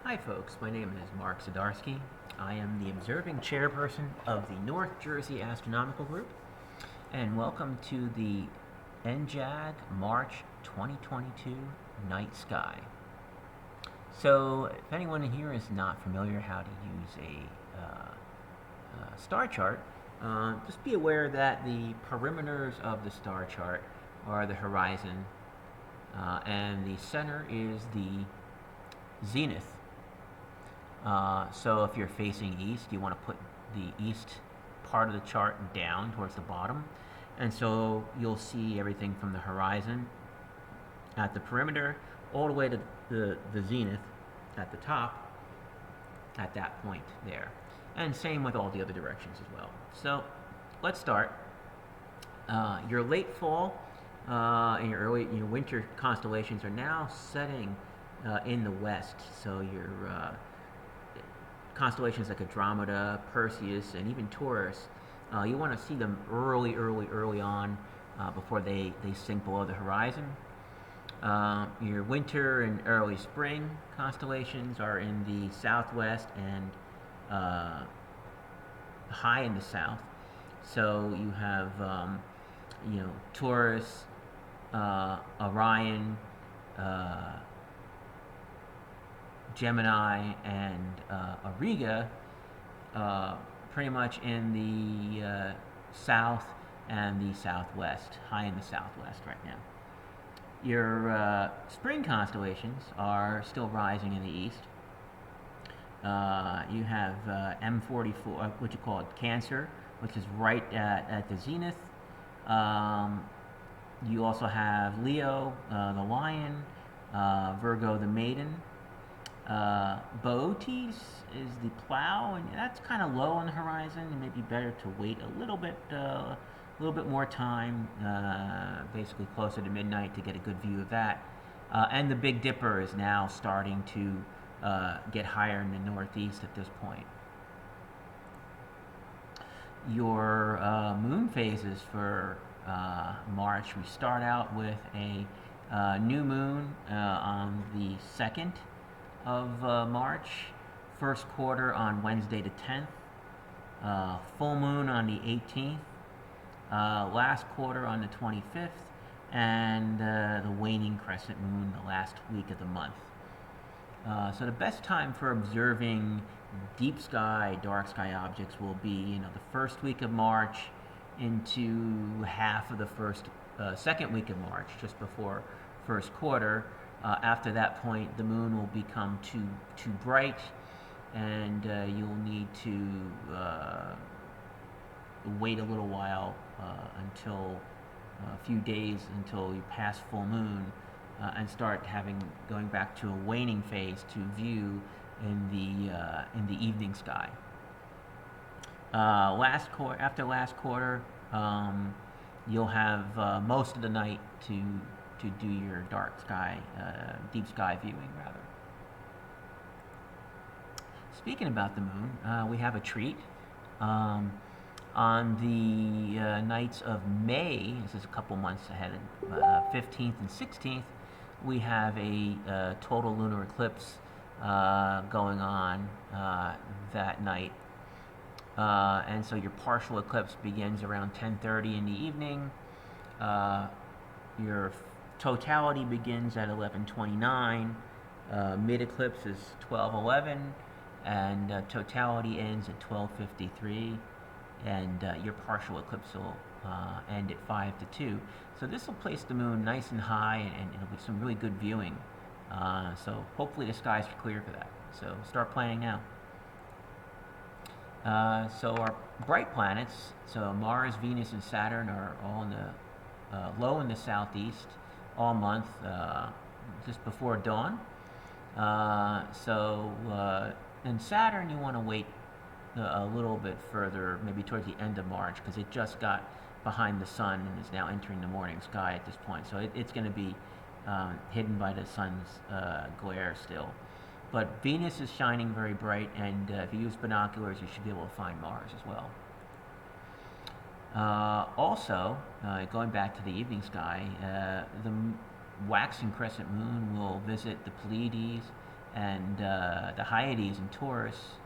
Hi folks, my name is Mark Zadarsky. I am the observing chairperson of the North Jersey Astronomical Group, and welcome to the NJAG March 2022 night sky. So, if anyone here is not familiar how to use a star chart, just be aware that the perimeters of the star chart are the horizon, and the center is the zenith. So if you're facing east, you want to put the east part of the chart down towards the bottom. And so you'll see everything from the horizon at the perimeter all the way to the zenith at the top at that point there. And same with all the other directions as well. So let's start. Your late fall and your winter constellations are now setting in the west. So your constellations like Andromeda, Perseus, and even Taurus, you want to see them early on before they sink below the horizon. Your winter and early spring constellations are in the southwest and high in the south. So you have Taurus, Orion, Gemini, and Auriga pretty much in the south and the southwest, high in the southwest right now. Your spring constellations are still rising in the east. You have M44, what you call it, Cancer, which is right at the zenith. You also have Leo, the lion, Virgo, the maiden. Bootes is the plow, and that's kind of low on the horizon. It may be better to wait a little bit more time, basically closer to midnight, to get a good view of that. And the Big Dipper is now starting to get higher in the northeast at this point. Your moon phases for March, we start out with a new moon on the 2nd of March, first quarter on Wednesday the 10th, full moon on the 18th, last quarter on the 25th, and the waning crescent moon the last week of the month. So the best time for observing deep sky, dark sky objects will be the first week of March into half of the second week of March, just before first quarter. After that point, the moon will become too bright, and you'll need to wait a little while until a few days until you pass full moon, and start going back to a waning phase to view in the evening sky. After last quarter, you'll have most of the night to do your dark sky, deep sky viewing, rather. Speaking about the moon, we have a treat. On the nights of May, this is a couple months ahead, 15th and 16th, we have a total lunar eclipse going on that night. And so your partial eclipse begins around 10:30 in the evening. Your totality begins at 11:29. Mid-eclipse is 12:11, and totality ends at 12:53, and your partial eclipse will end at 5:02. So this will place the moon nice and high, and it'll be some really good viewing. So hopefully the skies are clear for that. So start planning now. So our bright planets, so Mars, Venus, and Saturn, are all in the low in the southeast all month, just before dawn. In Saturn, you want to wait a little bit further, maybe towards the end of March, because it just got behind the sun and is now entering the morning sky at this point. So it's going to be hidden by the sun's glare still. But Venus is shining very bright, and if you use binoculars, you should be able to find Mars as well. Also, going back to the evening sky, the waxing crescent moon will visit the Pleiades and the Hyades in Taurus,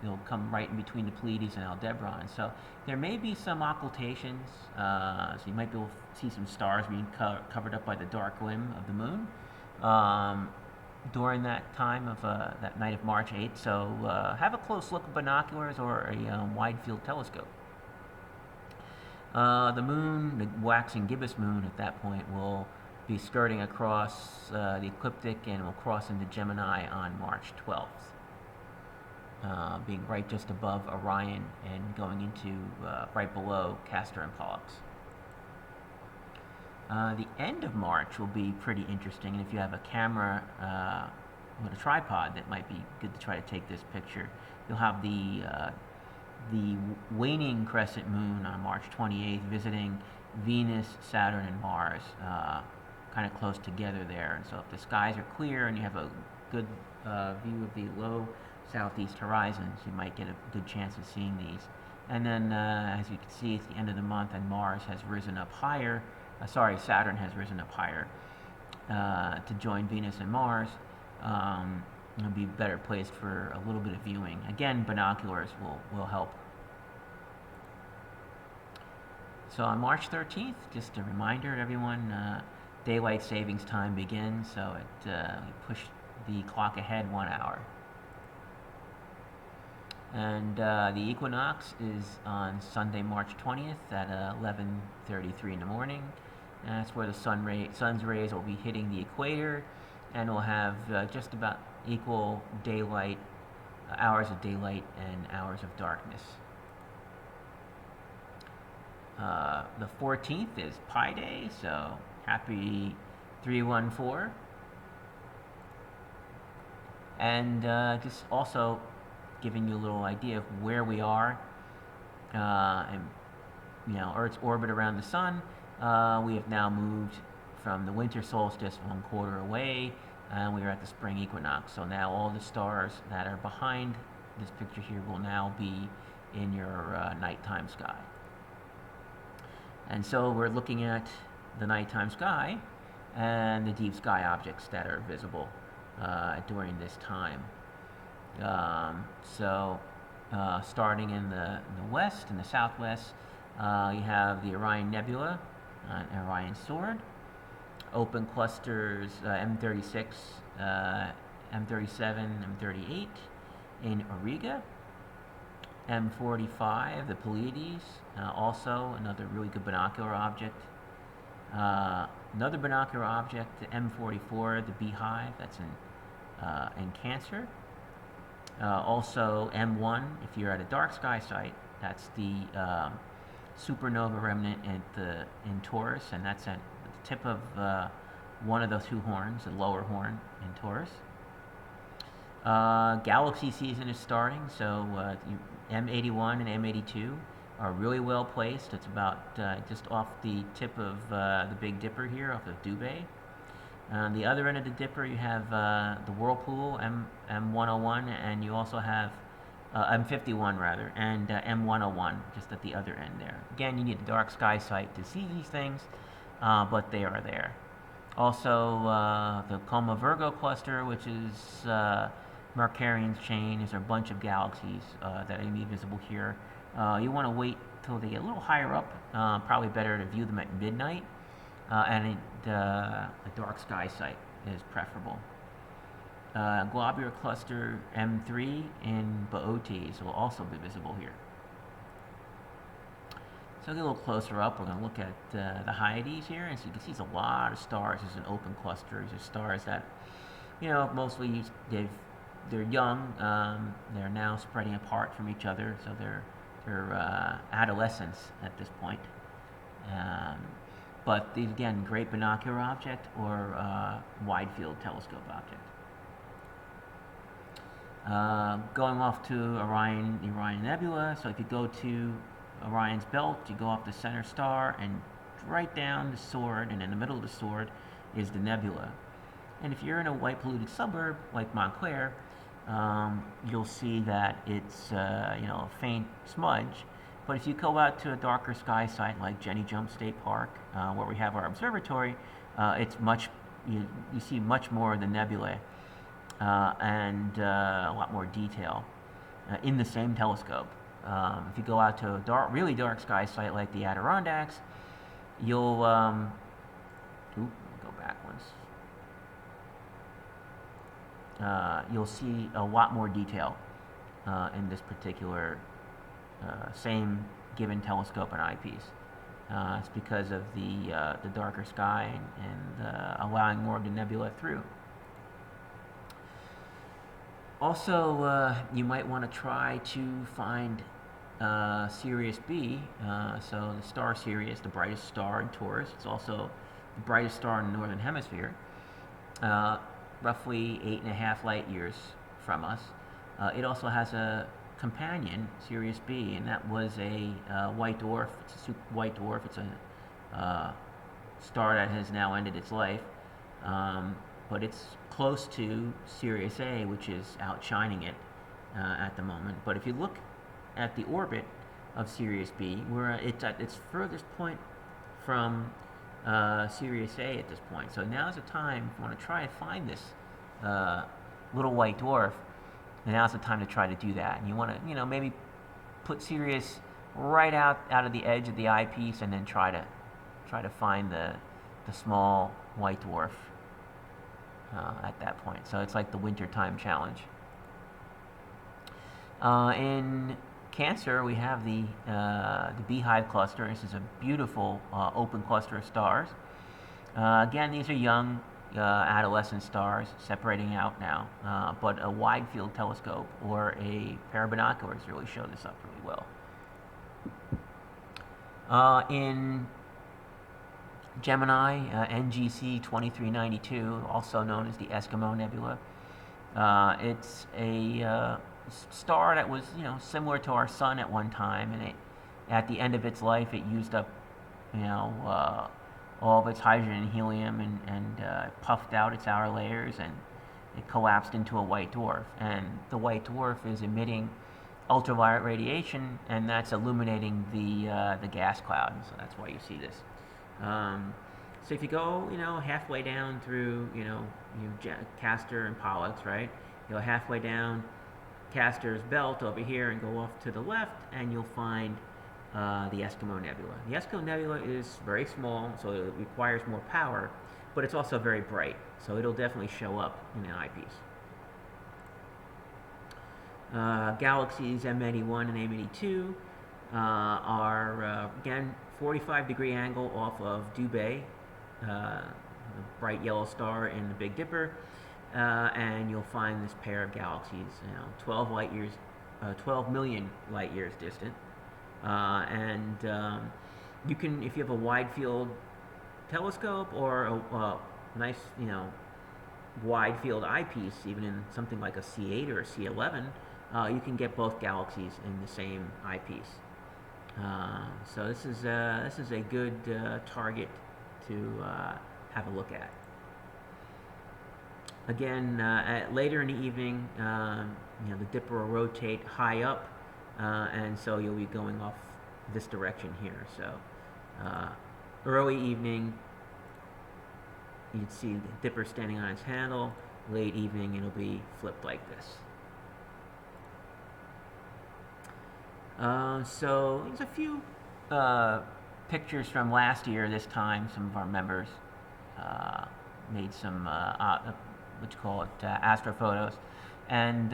it'll come right in between the Pleiades and Aldebaran. So there may be some occultations, so you might be able to see some stars being covered up by the dark limb of the moon during that time of that night of March 8th. So have a close look with binoculars or a wide field telescope. The moon, the waxing gibbous moon at that point, will be skirting across the ecliptic and will cross into Gemini on March 12th, being right just above Orion and going into right below Castor and Pollux. The end of March will be pretty interesting, and if you have a camera with a tripod, that might be good to try to take this picture. You'll have the waning crescent moon on March 28th visiting Venus, Saturn, and Mars, kind of close together there. And so if the skies are clear and you have a good view of the low southeast horizons, you might get a good chance of seeing these. And then, as you can see, it's the end of the month, and Mars has risen up higher. Saturn has risen up higher to join Venus and Mars. It'll be better placed for a little bit of viewing. Again, binoculars will help. So on March 13th, just a reminder to everyone, daylight savings time begins, so we push the clock ahead 1 hour. And the equinox is on Sunday, March 20th at 11:33 in the morning. And that's where the sun's rays will be hitting the equator, and we'll have just about equal daylight, hours of daylight and hours of darkness. The 14th is Pi Day, so happy 314. And just also giving you a little idea of where we are, and Earth's orbit around the sun. We have now moved from the winter solstice 1/4 away, and we are at the spring equinox. So now all the stars that are behind this picture here will now be in your nighttime sky. And so we're looking at the nighttime sky and the deep sky objects that are visible during this time. Starting in the west, in the southwest, you have the Orion Nebula on Orion's sword, open clusters M36, M37, M38 in Auriga, M45, the Pleiades, also another really good binocular object. Another binocular object, the M44, the Beehive, that's in Cancer. Also M1, if you're at a dark sky site, that's the supernova remnant in Taurus, and that's at the tip of one of the two horns, the lower horn in Taurus. Galaxy season is starting, so M81 and M82 are really well placed. It's about just off the tip of the Big Dipper here, off of Dubhe. On the other end of the Dipper, you have the Whirlpool, M101, and you also have M51 rather, and M101 just at the other end there. Again, you need a dark sky site to see these things, but they are there. Also, the Coma Virgo cluster, which is Mercurian's chain, is a bunch of galaxies that are going to be visible here. You want to wait till they get a little higher up, probably better to view them at midnight, and a dark sky site is preferable. Globular cluster M3 in Boötes will also be visible here. So get a little closer up, we're going to look at the Hyades here, and so you can see there's a lot of stars. There's an open cluster. There's stars that, mostly they're young. They're now spreading apart from each other, so they're adolescents at this point. But these, again, great binocular object or wide field telescope object. Going off to the Orion Nebula, so if you go to Orion's belt, you go up the center star and right down the sword, and in the middle of the sword is the nebula. And if you're in a white polluted suburb like Montclair, you'll see that it's a faint smudge. But if you go out to a darker sky site like Jenny Jump State Park, where we have our observatory, it's you see much more of the nebulae. and a lot more detail in the same telescope. If you go out to a really dark sky site like the Adirondacks, you'll go back once. You'll see a lot more detail in this particular same given telescope and eyepiece. It's because of the darker sky and allowing more of the nebula through. Also, you might want to try to find Sirius B, so the star Sirius, the brightest star in Taurus. It's also the brightest star in the northern hemisphere, roughly 8.5 light years from us. It also has a companion, Sirius B, and that was a white dwarf. It's a super white dwarf. It's a star that has now ended its life, but it's close to Sirius A, which is outshining it at the moment. But if you look at the orbit of Sirius B, where it's at its furthest point from Sirius A at this point. So now's the time, if you want to try and find this little white dwarf, now's the time to try to do that. And you want to, maybe put Sirius right out of the edge of the eyepiece, and then try to find the small white dwarf at that point. So it's like the wintertime challenge. In Cancer, we have the Beehive Cluster. This is a beautiful open cluster of stars. Again, these are young adolescent stars separating out now, but a wide field telescope or a pair of binoculars really show this up really well. In Gemini, NGC 2392, also known as the Eskimo Nebula, it's a star that was, similar to our sun at one time, and at the end of its life, it used up, all of its hydrogen and helium, and puffed out its outer layers, and it collapsed into a white dwarf. And the white dwarf is emitting ultraviolet radiation, and that's illuminating the gas cloud. So that's why you see this. So if you go, halfway down through, Castor and Pollux, right? You go halfway down Castor's belt over here and go off to the left, and you'll find the Eskimo Nebula. The Eskimo Nebula is very small, so it requires more power, but it's also very bright, so it'll definitely show up in an eyepiece. Galaxies M81 and M82 are, again, 45-degree angle off of Dubhe, the bright yellow star in the Big Dipper, and you'll find this pair of galaxies, 12 million light years distant. And you can, if you have a wide field telescope or a nice, wide field eyepiece, even in something like a C8 or a C11, you can get both galaxies in the same eyepiece. So this is a good target to have a look at. Again, later in the evening, the Dipper will rotate high up, and so you'll be going off this direction here. So early evening, you'd see the Dipper standing on its handle. Late evening, it'll be flipped like this. So there's a few pictures from last year. This time, some of our members made some what you call it, Astrophotos, and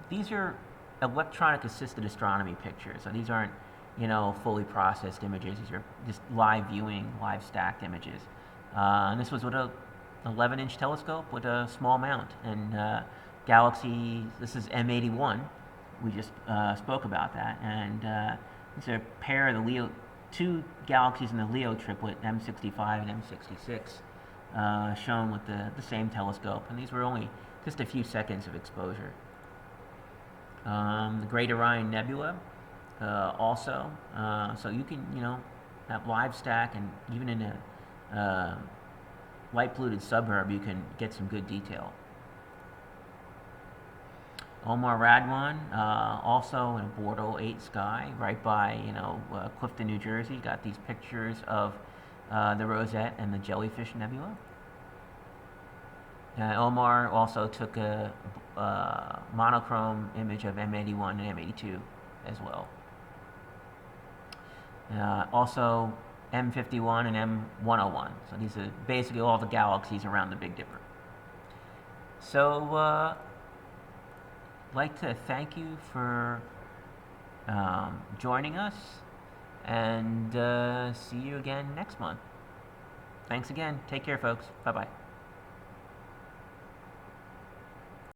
these are electronic assisted astronomy pictures. So these aren't, fully processed images. These are just live viewing, live stacked images. And this was with a 11-inch telescope with a small mount. And galaxy, this is M81. We just spoke about that. And these are a pair of the two galaxies in the Leo triplet, M65 and M66, shown with the same telescope. And these were only just a few seconds of exposure. The Great Orion Nebula, also. So you can, have live stack, and even in a light polluted suburb, you can get some good detail. Omar Radwan, also in a Bordeaux 8 sky, right by, Clifton, New Jersey. Got these pictures of the Rosette and the Jellyfish Nebula. Omar also took a monochrome image of M81 and M82 as well. Also M51 and M101. So these are basically all the galaxies around the Big Dipper. So I'd like to thank you for joining us, and see you again next month. Thanks again. Take care, folks. Bye-bye.